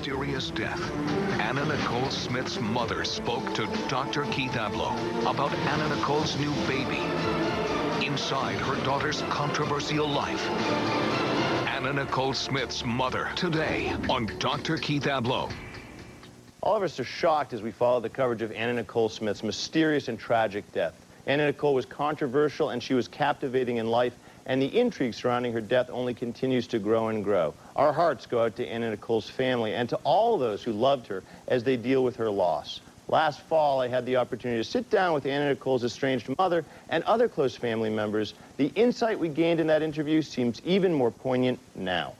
mysterious death, Anna Nicole Smith's mother spoke to Dr. Keith Ablow about Anna Nicole's new baby. Inside her daughter's controversial life. Anna Nicole Smith's mother, today on Dr. Keith Ablow. All of us are shocked as we follow the coverage of Anna Nicole Smith's mysterious and tragic death. Anna Nicole was controversial and she was captivating in life, and the intrigue surrounding her death only continues to grow and grow. Our hearts go out to Anna Nicole's family and to all those who loved her as they deal with her loss. Last fall, I had the opportunity to sit down with Anna Nicole's estranged mother and other close family members. The insight we gained in that interview seems even more poignant now.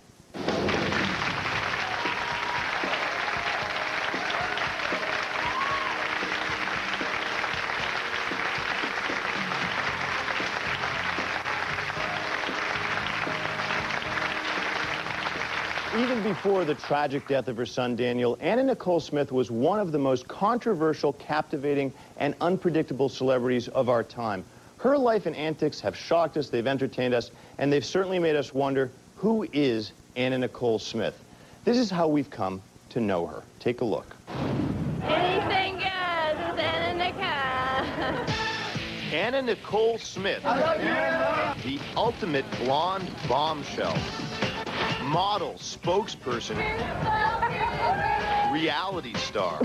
Even before the tragic death of her son, Daniel, Anna Nicole Smith was one of the most controversial, captivating, and unpredictable celebrities of our time. Her life and antics have shocked us, they've entertained us, and they've certainly made us wonder, who is Anna Nicole Smith? This is how we've come to know her. Take a look. Anything goes with Anna Nicole. Anna Nicole Smith, the ultimate blonde bombshell. Model, spokesperson, reality star.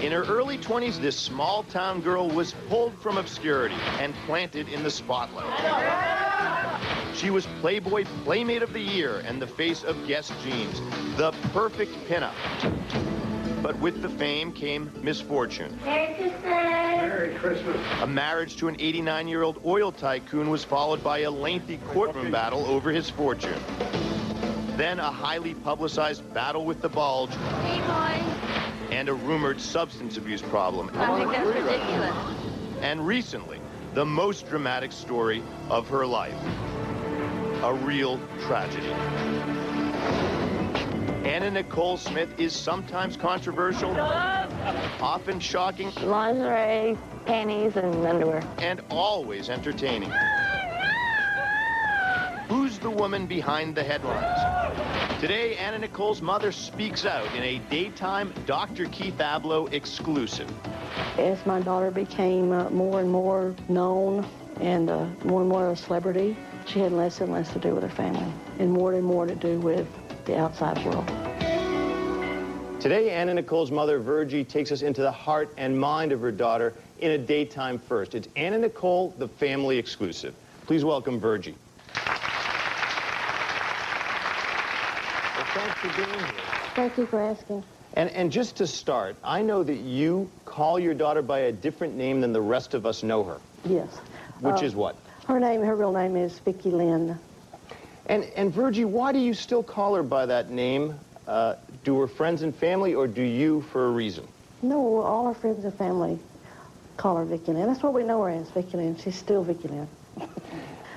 In her early 20s, this small-town girl was pulled from obscurity and planted in the spotlight. She was Playboy Playmate of the Year and the face of Guess Jeans, the perfect pinup. But with the fame came misfortune. Merry Christmas. A marriage to an 89-year-old oil tycoon was followed by a lengthy courtroom battle over his fortune. Then a highly publicized battle with the bulge. Hey, boy. And a rumored substance abuse problem. I think that's ridiculous. And recently, the most dramatic story of her life. A real tragedy. Anna Nicole Smith is sometimes controversial, often shocking, Lingerie, panties, and underwear. and always entertaining. Who's the woman behind the headlines? Today, Anna Nicole's mother speaks out in a daytime Dr. Keith Ablow exclusive. As my daughter became more and more known and more a celebrity, she had less and less to do with her family and more to do with the outside world. Today, Anna Nicole's mother, Virgie, takes us into the heart and mind of her daughter in a daytime first. It's Anna Nicole, the family exclusive. Please welcome Virgie. Well, thanks for being here. Thank you for asking. And just to start, I know that you call your daughter by a different name than the rest of us know her. Yes. Which is what? Her real name is Vicki Lynn. And Virgie, why do you still call her by that name? Do her friends and family, or do you for a reason? No, all her friends and family call her Vicki Lynn. That's what we know her as, Vicki Lynn. She's still Vicki Lynn.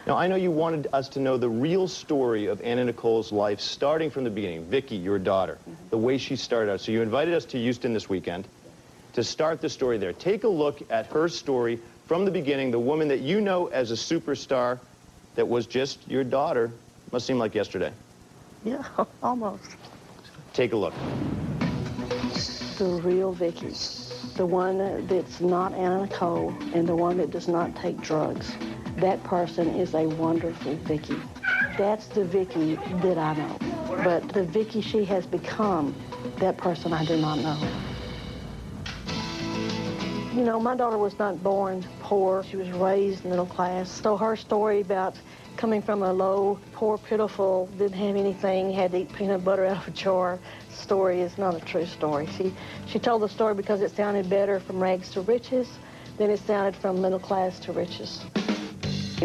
Now, I know you wanted us to know the real story of Anna Nicole's life, starting from the beginning. Vicki, your daughter, the way she started out. So you invited us to Houston this weekend to start the story there. Take a look at her story from the beginning, the woman that you know as a superstar that was just your daughter. Must seem like yesterday. Yeah, almost. Take a look. The real Vicki. The one that's not Anna Nicole and the one that does not take drugs. That person is a wonderful Vicki. That's the Vicki that I know. But the Vicki she has become, that person I do not know. You know, my daughter was not born poor. She was raised middle class. So her story about coming from a low, poor, pitiful, didn't have anything, had to eat peanut butter out of a jar story is not a true story. She told the story because it sounded better from rags to riches than it sounded from middle class to riches.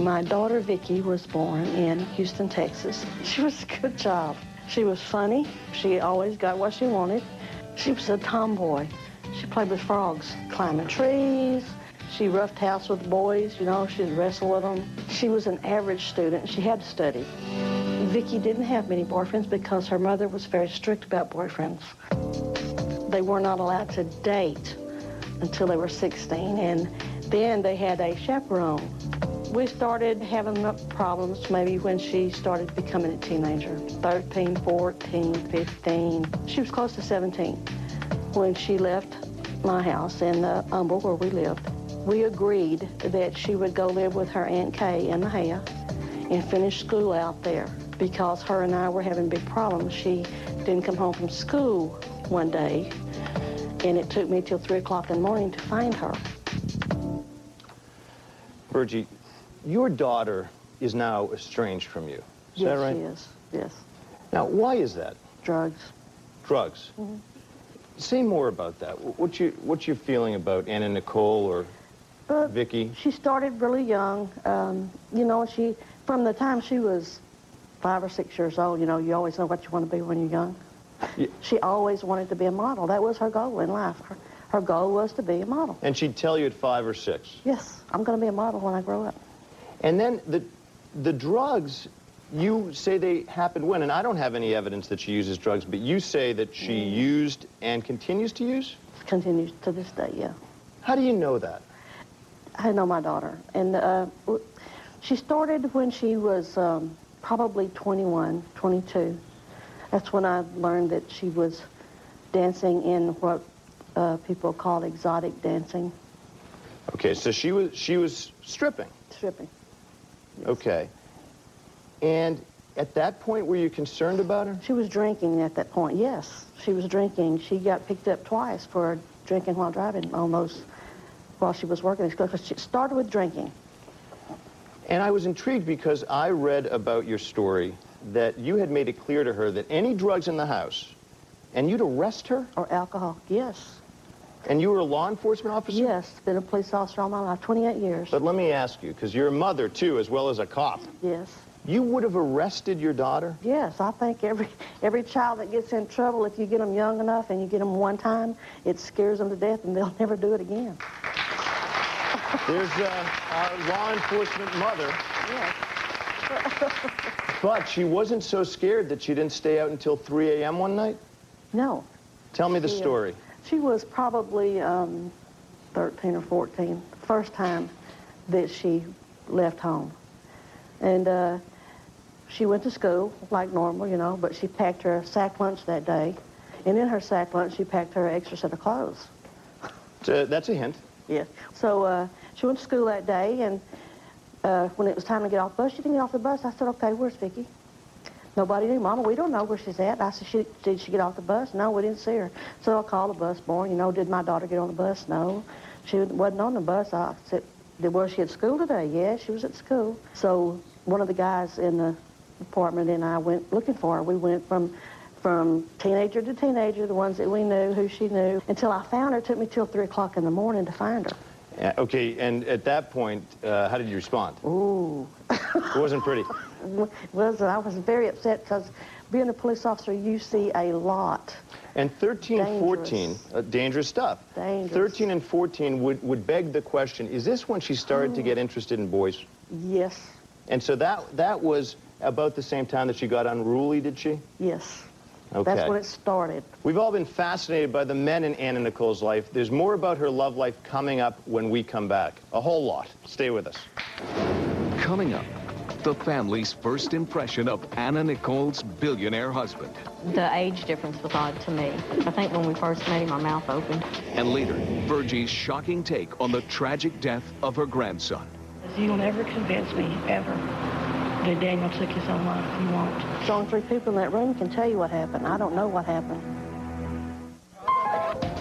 My daughter Vicki was born in Houston, Texas. She was a good child. She was funny. She always got what she wanted. She was a tomboy. She played with frogs, climbing trees. She roughed house with the boys, you know, she'd wrestle with them. She was an average student. She had to study. Vicki didn't have many boyfriends because her mother was very strict about boyfriends. They were not allowed to date until they were 16, and then they had a chaperone. We started having problems maybe when she started becoming a teenager, 13, 14, 15. She was close to 17 when she left my house in Humble, where we lived. We agreed that she would go live with her Aunt Kay in Mahia and finish school out there because her and I were having big problems. She didn't come home from school one day, and it took me till 3 o'clock in the morning to find her. Virgie, your daughter is now estranged from you. Is that right? Yes, she is. Yes. Now, why is that? Drugs. Drugs? Mm-hmm. Say more about that. What's your feeling about Anna Nicole or Vicki? She started really young. You know, from the time she was 5 or 6 years old, you know, you always know what you want to be when you're young. Yeah. She always wanted to be a model. That was her goal in life. Her goal was to be a model. And she'd tell you at 5 or 6? Yes, I'm going to be a model when I grow up. And then the drugs, you say they happened when? And I don't have any evidence that she uses drugs, but you say that she used and continues to use? Continues to this day, yeah. How do you know that? I know my daughter. And she started when she was probably 21, 22. That's when I learned that she was dancing in what people call exotic dancing. Okay, so she was stripping. Stripping. Yes. Okay. And at that point, were you concerned about her? She was drinking at that point, yes. She was drinking. She got picked up twice for drinking while driving, almost, while she was working at school. Because she started with drinking. And I was intrigued because I read about your story that you had made it clear to her that any drugs in the house, and you'd arrest her? Or alcohol, yes. And you were a law enforcement officer? Yes, been a police officer all my life, 28 years. But let me ask you, because you're a mother, too, as well as a cop. Yes. You would have arrested your daughter? Yes, I think every child that gets in trouble, if you get them young enough and you get them one time, it scares them to death and they'll never do it again. There's our law enforcement mother. Yes. But she wasn't so scared that she didn't stay out until 3 a.m. one night? No. Tell me the story. She was probably 13 or 14, first time that she left home. And she went to school like normal, you know, but she packed her sack lunch that day. And in her sack lunch, she packed her extra set of clothes. That's a hint. Yeah. So she went to school that day, and when it was time to get off the bus, she didn't get off the bus. I said, okay, where's Vicki? Nobody knew. Mama, we don't know where she's at. I said, did she get off the bus? No, we didn't see her. So I called the bus boy. You know, did my daughter get on the bus? No. She wasn't on the bus. I said, was she at school today? Yeah, she was at school. So one of the guys in the department and I went looking for her. We went from teenager to teenager, the ones that we knew, who she knew, until I found her. It took me till 3 o'clock in the morning to find her. Okay, and at that point, how did you respond? Ooh. It wasn't pretty. I was very upset because being a police officer, you see a lot. And 13, 14, dangerous stuff. Dangerous. 13 and 14 would beg the question, is this when she started to get interested in boys? Yes. And so that was about the same time that she got unruly, did she? Yes. Okay. That's when it started. We've all been fascinated by the men in Anna Nicole's life. There's more about her love life coming up when we come back. A whole lot. Stay with us. Coming up, the family's first impression of Anna Nicole's billionaire husband. The age difference was odd to me. I think when we first met him, my mouth opened. And later, Virgie's shocking take on the tragic death of her grandson. You'll never convince me, ever, that Daniel took his own life. You won't. There's only 3 people in that room can tell you what happened. I don't know what happened.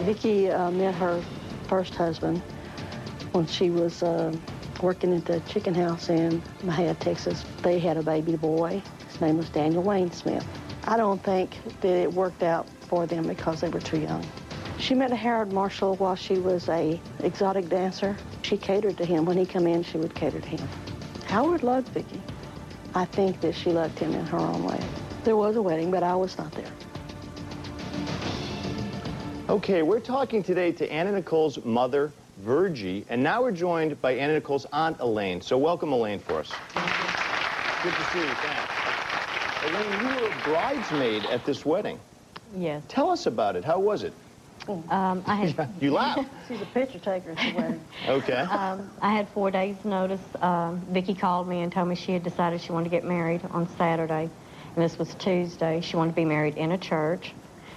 Vicki met her first husband when she was working at the chicken house in Mahia, Texas. They had a baby boy. His name was Daniel Wayne Smith. I don't think that it worked out for them because they were too young. She met Harold Marshall while she was a exotic dancer. She catered to him. When he come in, she would cater to him. Howard loved Vicki. I think that she loved him in her own way. There was a wedding, but I was not there. Okay, we're talking today to Anna Nicole's mother, Virgie, and now we're joined by Anna Nicole's aunt, Elaine. So welcome, Elaine, for us. Good to see you, thanks. Elaine, you were a bridesmaid at this wedding. Yes. Tell us about it. How was it? I had You laugh. She's a picture taker at the wedding. Okay. I had 4 days' notice. Vicki called me and told me she had decided she wanted to get married on Saturday, and this was Tuesday. She wanted to be married in a church.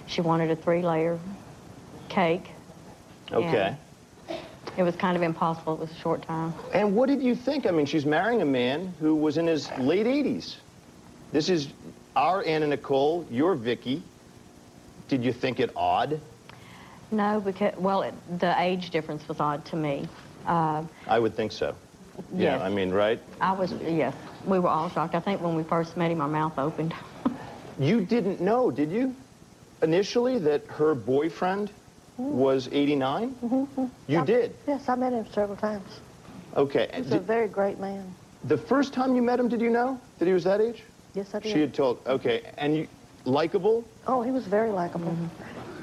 She wanted a 3-layer cake. Okay. It was kind of impossible. It was a short time. And what did you think? I mean, she's marrying a man who was in his late 80s. This is our Anna Nicole, your Vicki. Did you think it odd? No, because, well, the age difference was odd to me. I would think so. Yes. Yeah, I mean, right? Yes, we were all shocked. I think when we first met him, our mouth opened. You didn't know, did you, initially, that her boyfriend was 89? Mm-hmm. You did? Yes, I met him several times. Okay. He's a very great man. The first time you met him, did you know that he was that age? Yes, I did. She had told, okay. And you, likable? Oh, he was very likable.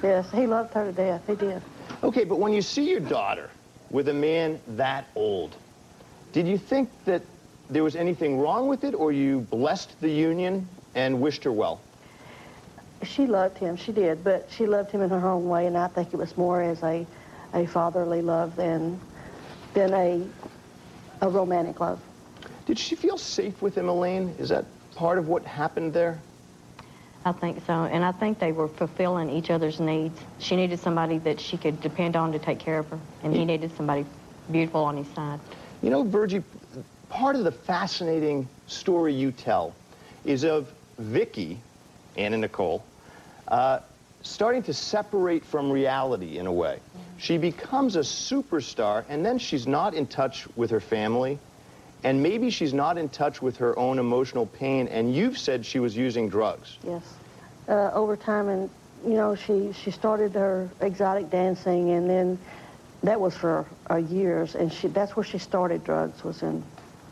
Yes, he loved her to death. He did. Okay, but when you see your daughter with a man that old, did you think that there was anything wrong with it, or you blessed the union and wished her well? She loved him, she did, but she loved him in her own way, and I think it was more as a fatherly love than a romantic love. Did she feel safe with him, Elaine? Is that part of what happened there? I think so, and I think they were fulfilling each other's needs. She needed somebody that she could depend on to take care of her, and he needed somebody beautiful on his side. You know, Virgie, part of the fascinating story you tell is of Vicki, Anna Nicole, starting to separate from reality in a way. She becomes a superstar, and then she's not in touch with her family, and maybe she's not in touch with her own emotional pain, and you've said she was using drugs. Yes. Over time, and, you know, she started her exotic dancing, and then that was for years, and that's where she started drugs, was in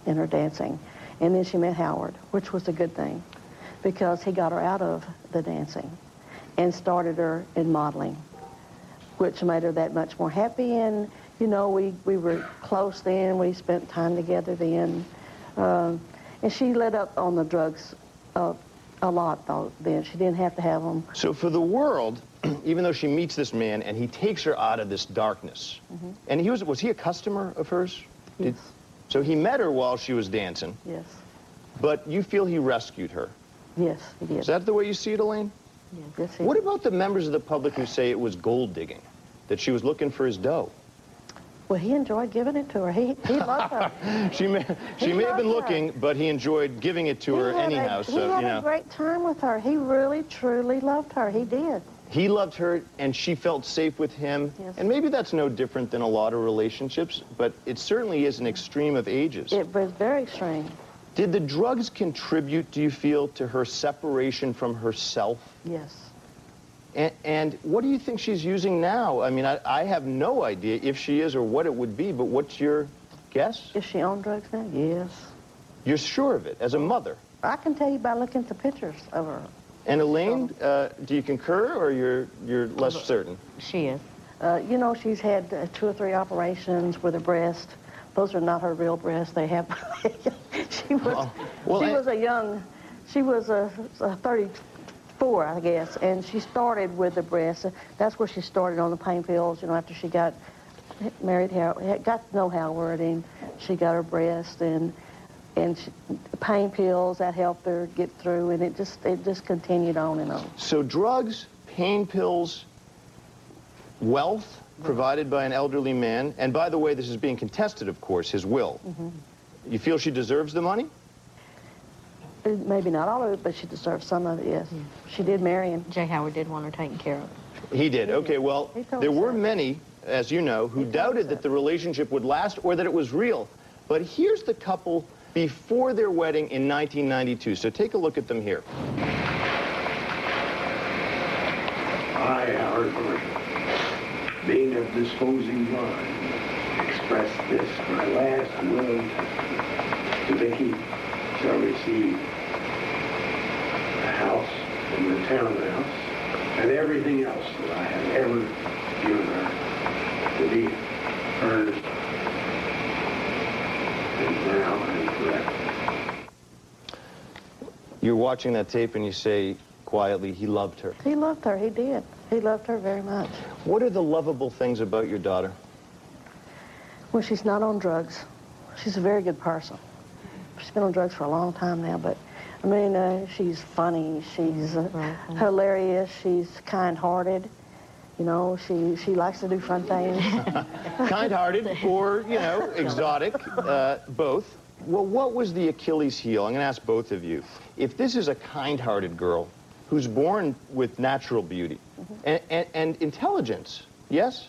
her dancing. And then she met Howard, which was a good thing, because he got her out of the dancing and started her in modeling, which made her that much more happy. And, you know, we were close then. We spent time together then. And she let up on the drugs a lot, though, then. She didn't have to have them. So for the world, even though she meets this man and he takes her out of this darkness, and was he a customer of hers? Yes. So he met her while she was dancing. Yes. But you feel he rescued her. Yes, he did. Is that the way you see it, Elaine? Yes, he What did. about the members of the public who say it was gold digging, that she was looking for his dough? Well, he enjoyed giving it to her. He loved her. She may have been looking, but he enjoyed giving it to her anyhow. He So had you know, a great time with her. He really, truly loved her. He did. he loved her, and she felt safe with him. Yes. And maybe that's no different than a lot of relationships, but it certainly is an extreme of ages. It was very extreme. Did the drugs contribute, do you feel, to her separation from herself? Yes. And what do you think she's using now? I mean, I have no idea if she is or what it would be, but what's your guess? Is she on drugs now? Yes. You're sure of it, as a mother? I can tell you by looking at the pictures of her. And Elaine, do you concur, or you're less certain? She is. You know, she's had 2 or 3 operations with her breast. Those are not her real breasts. They have. She was a 34, I guess, and she started with the breast. That's where she started on the pain pills. You know, after she got married, got to know Howard, and she got her breast and pain pills that helped her get through, and it just continued on and on. So drugs, pain pills, wealth provided by an elderly man, and by the way, this is being contested, of course, his will. You feel she deserves the money? Maybe not all of it, but she deserves some of it, yes. She did marry him. Jay Howard did want her taken care of. He did. Okay, well, He told there us were that. many, as you know, who He told doubted us that that. the relationship would last or that it was real. But here's the couple before their wedding in 1992. So take a look at them here. I, Howard Virgie, being of disposing mind, express this my last will and testament. To Vicki shall receive the house and the townhouse and everything else that I have ever given her to be hers. And now I'm forever. You're watching that tape and you say, quietly, he loved her. He loved her, he did. He loved her very much. What are the lovable things about your daughter? Well, she's not on drugs. She's a very good person. She's been on drugs for a long time now, but I mean, she's funny, she's hilarious, she's kind-hearted. You know, she likes to do fun things. Kind-hearted or, you know, exotic, both. Well, what was the Achilles heel? I'm going to ask both of you. If this is a kind-hearted girl who's born with natural beauty and intelligence, yes?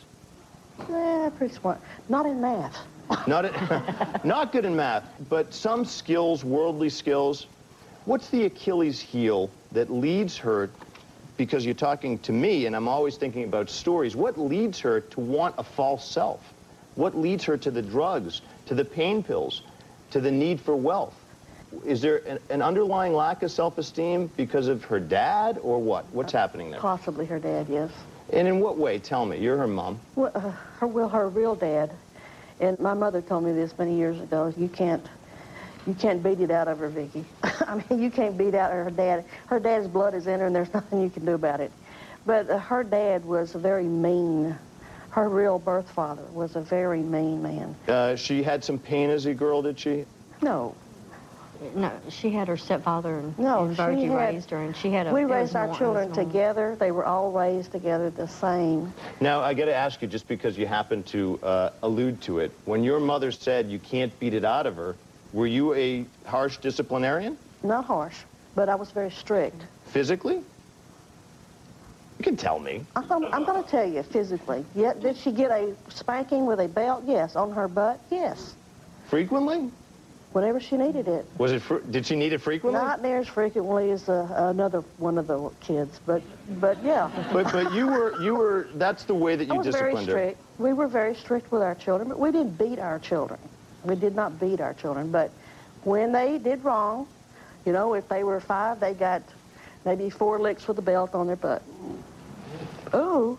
Yeah, pretty smart. Not in math. Not good in math, but some skills, worldly skills. What's the Achilles heel that leads her, because you're talking to me and I'm always thinking about stories, what leads her to want a false self? What leads her to the drugs, to the pain pills, to the need for wealth? Is there an underlying lack of self-esteem because of her dad or what? What's happening there? Possibly her dad, yes. And in what way? Tell me. You're her mom. Well, her real dad, and my mother told me this many years ago, you can't beat it out of her, Vicki. I mean, you can't beat out her dad. Her dad's blood is in her, and there's nothing you can do about it. But her dad was very mean. Her real birth father was a very mean man. She had some pain as a girl, did she? No. No, she had her stepfather and No, Virgie raised her, and she had a... We it was raised our more- it children was more- together. They were all raised together the same. Now, I got to ask you, just because you happen to allude to it, when your mother said you can't beat it out of her, were you a harsh disciplinarian? Not harsh, but I was very strict. Physically? You can tell me. I'm going to tell you, physically. Yeah, did she get a spanking with a belt? Yes. On her butt? Yes. Frequently? Whenever she needed it. Was it? Did she need it frequently? Not near as frequently as another one of the kids, but yeah. But you were. That's the way that you I was disciplined very strict. We were very strict with our children, but we didn't beat our children. We did not beat our children, but when they did wrong, you know, if they were 5, they got maybe 4 licks with a belt on their butt. Ooh.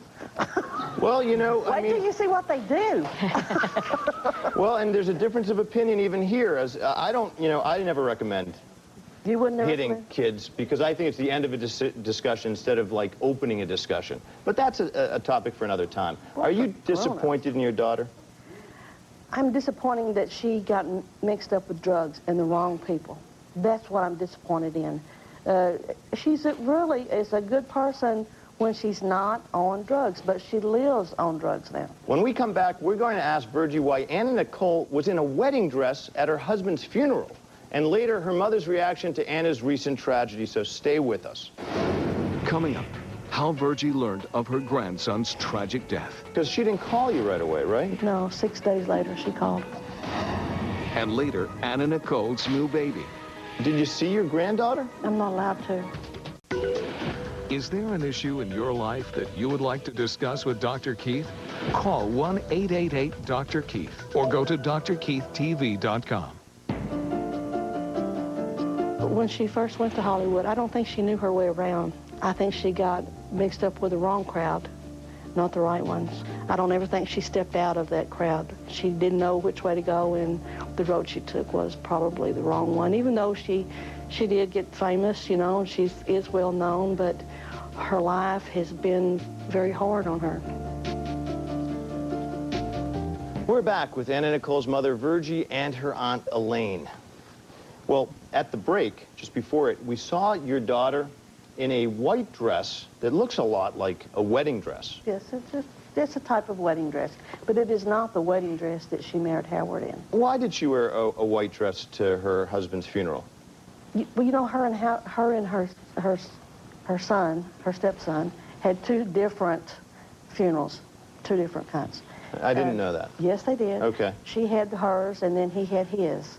Well, you know, Wait till you see what they do. Well, and there's a difference of opinion even here. As I don't, you know, I never recommend You wouldn't have hitting recommend- kids because I think it's the end of a discussion instead of like opening a discussion. But that's a topic for another time. Well, Are you for disappointed in your daughter? I'm disappointed that she got mixed up with drugs and the wrong people. That's what I'm disappointed in. She's really is a good person when she's not on drugs, but she lives on drugs now. When we come back, we're going to ask Virgie why Anna Nicole was in a wedding dress at her husband's funeral, and later her mother's reaction to Anna's recent tragedy, so stay with us. Coming up, how Virgie learned of her grandson's tragic death. Because she didn't call you right away, right? No, 6 days later she called. And later, Anna Nicole's new baby. Did you see your granddaughter? I'm not allowed to. Is there an issue in your life that you would like to discuss with Dr. Keith? Call 1-888-DR-KEITH or go to drkeithtv.com. When she first went to Hollywood, I don't think she knew her way around. I think she got mixed up with the wrong crowd, not the right ones. I don't ever think she stepped out of that crowd. She didn't know which way to go, and the road she took was probably the wrong one, even though she did get famous, you know, she is well known, but her life has been very hard on her. We're back with Anna Nicole's mother, Virgie, and her aunt, Elaine. Well, at the break, just before it, we saw your daughter in a white dress that looks a lot like a wedding dress. Yes, it's a type of wedding dress, but it is not the wedding dress that she married Howard in. Why did she wear a white dress to her husband's funeral? Well, you know, her and her son, her stepson, had 2 different funerals, 2 different kinds. I didn't know that. Yes, they did. Okay. She had hers, and then he had his.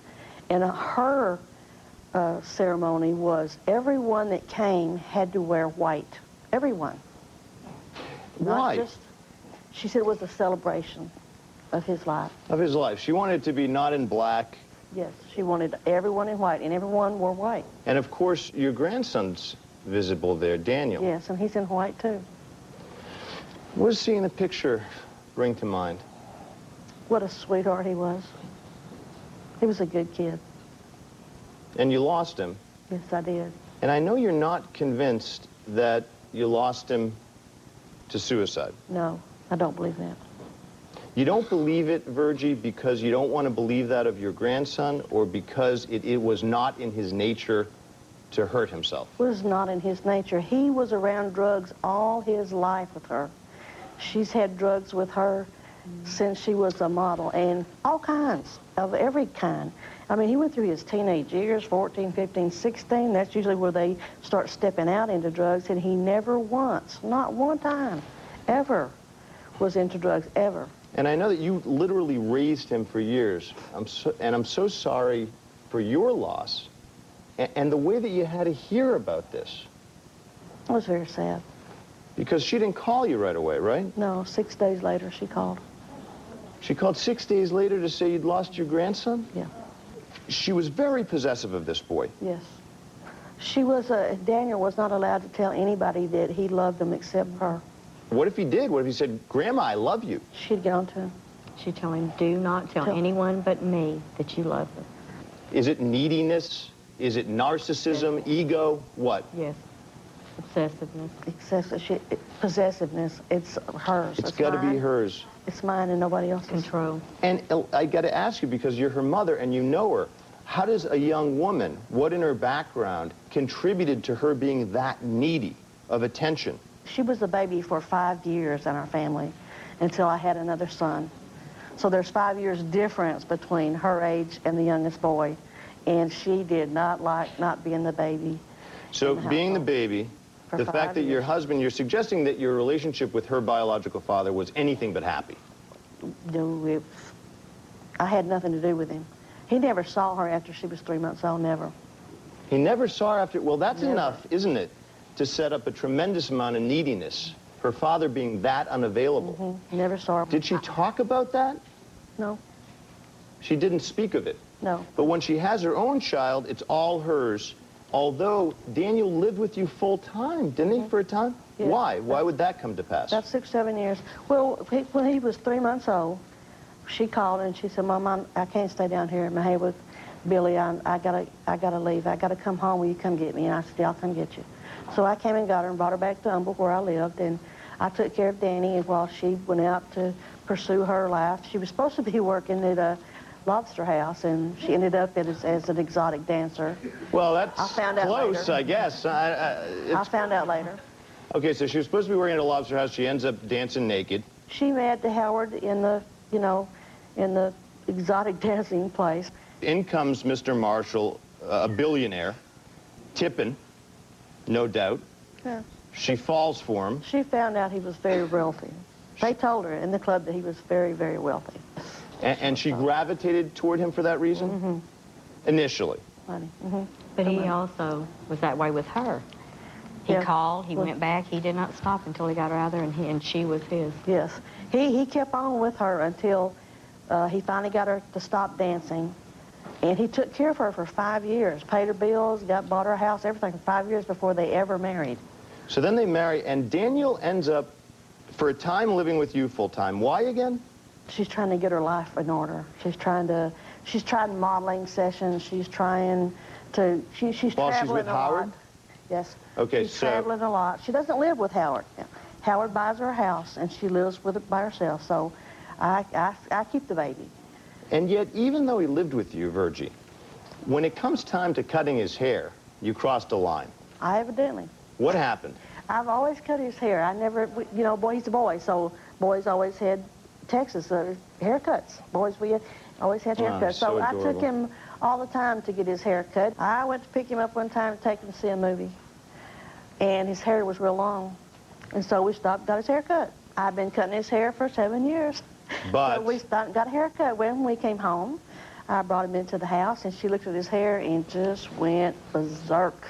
And her ceremony was everyone that came had to wear white. Everyone. Why? Not just, she said it was a celebration of his life. Of his life. She wanted it to be not in black. Yes, she wanted everyone in white, and everyone wore white. And of course, your grandson's visible there, Daniel. Yes, and he's in white too. What does seeing the picture bring to mind? What a sweetheart he was. He was a good kid. And you lost him. Yes, I did. And I know you're not convinced that you lost him to suicide? No, I don't believe that. You don't believe it, Virgie, because you don't want to believe that of your grandson, or because it was not in his nature to hurt himself? It was not in his nature. He was around drugs all his life with her. She's had drugs with her since she was a model, and all kinds, of every kind. I mean, he went through his teenage years, 14, 15, 16. That's usually where they start stepping out into drugs, and he never once, not one time, ever was into drugs, ever. And I know that you literally raised him for years. I'm so sorry for your loss and the way that you had to hear about this. It was very sad. Because she didn't call you right away, right? No, 6 days later she called. She called 6 days later to say you'd lost your grandson? Yeah. She was very possessive of this boy. Yes. She was, Daniel was not allowed to tell anybody that he loved them except her. What if he did? What if he said, Grandma, I love you? She'd get on to him. She'd tell him, do not tell anyone but me that you love them. Is it neediness? Is it narcissism, ego? What? Yes. Obsessiveness. Possessiveness. It's hers. It's got to be hers. It's mine and nobody else's. Control. And I got to ask you, because you're her mother and you know her, how does a young woman, what in her background contributed to her being that needy of attention? She was the baby for 5 years in our family until I had another son. So there's 5 years difference between her age and the youngest boy. And she did not like not being the baby. So being the baby, the fact that your husband, you're suggesting that your relationship with her biological father was anything but happy. No, I had nothing to do with him. He never saw her after she was 3 months old, never. He never saw her after, well, that's Never. enough, isn't it, to set up a tremendous amount of neediness, her father being that unavailable. Never saw her. Did she talk about that? No, She didn't speak of it. no. But when she has her own child, it's all hers. Although Daniel lived with you full time, didn't he, for a time? Yeah. Why? Why would that come to pass? About 6, 7 years. Well, when he was 3 months old, she called and she said, Mom, I can't stay down here in Mahé with Billy. I gotta leave. I gotta come home. Will you come get me? And I said, yeah, I'll come get you. So I came and got her and brought her back to Humble where I lived, and I took care of Danny while she went out to pursue her life. She was supposed to be working at a lobster house, and she ended up as an exotic dancer. Well, that's I found out close, later. I guess. I found out later. Okay, so she was supposed to be working at a lobster house. She ends up dancing naked. She met Howard in the, in the exotic dancing place. In comes Mr. Marshall, a billionaire, tipping, no doubt. Yeah. She falls for him. She found out he was very wealthy. They told her in the club that he was very, very wealthy. And she gravitated toward him for that reason? Initially. Funny. But he also was that way with her. He Yeah. called, he went back, he did not stop until he got her out there, and she was his. Yes. He kept on with her until he finally got her to stop dancing. And he took care of her for 5 years, paid her bills, bought her a house, everything, 5 years before they ever married. So then they marry, and Daniel ends up, for a time, living with you full-time. Why again? She's trying to get her life in order. She's trying modeling sessions. She's trying to, she's While traveling she's with a Howard? lot. Yes. Okay, she's so- traveling a lot. She doesn't live with Howard. Howard buys her a house, and she lives with it by herself. So I keep the baby. And yet, even though he lived with you, Virgie, when it comes time to cutting his hair, you crossed a line. I evidently. What happened? I've always cut his hair. I never, boy, he's a boy, so boys always had Texas haircuts. Boys, we always had haircuts. so I adorable. took him all the time to get his hair cut. I went to pick him up one time to take him to see a movie, and his hair was real long, and so we stopped, got his hair cut. I've been cutting his hair for 7 years. But So we stopped, got a haircut. When we came home, I brought him into the house, and she looked at his hair and just went berserk.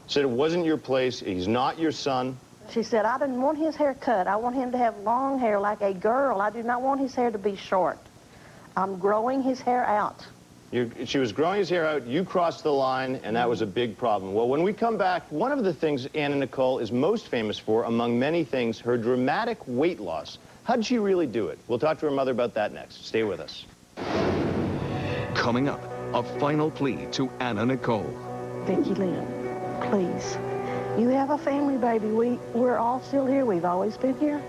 said it wasn't your place, he's not your son. She said, I didn't want his hair cut. I want him to have long hair like a girl. I do not want his hair to be short. I'm growing his hair out. She was growing his hair out, you crossed the line, and that was a big problem. Well, when we come back, one of the things Anna Nicole is most famous for, among many things, her dramatic weight loss. How did she really do it? We'll talk to her mother about that next. Stay with us. Coming up, a final plea to Anna Nicole. Vicki Lynn, please, You have a family, baby. We're all still here. We've always been here.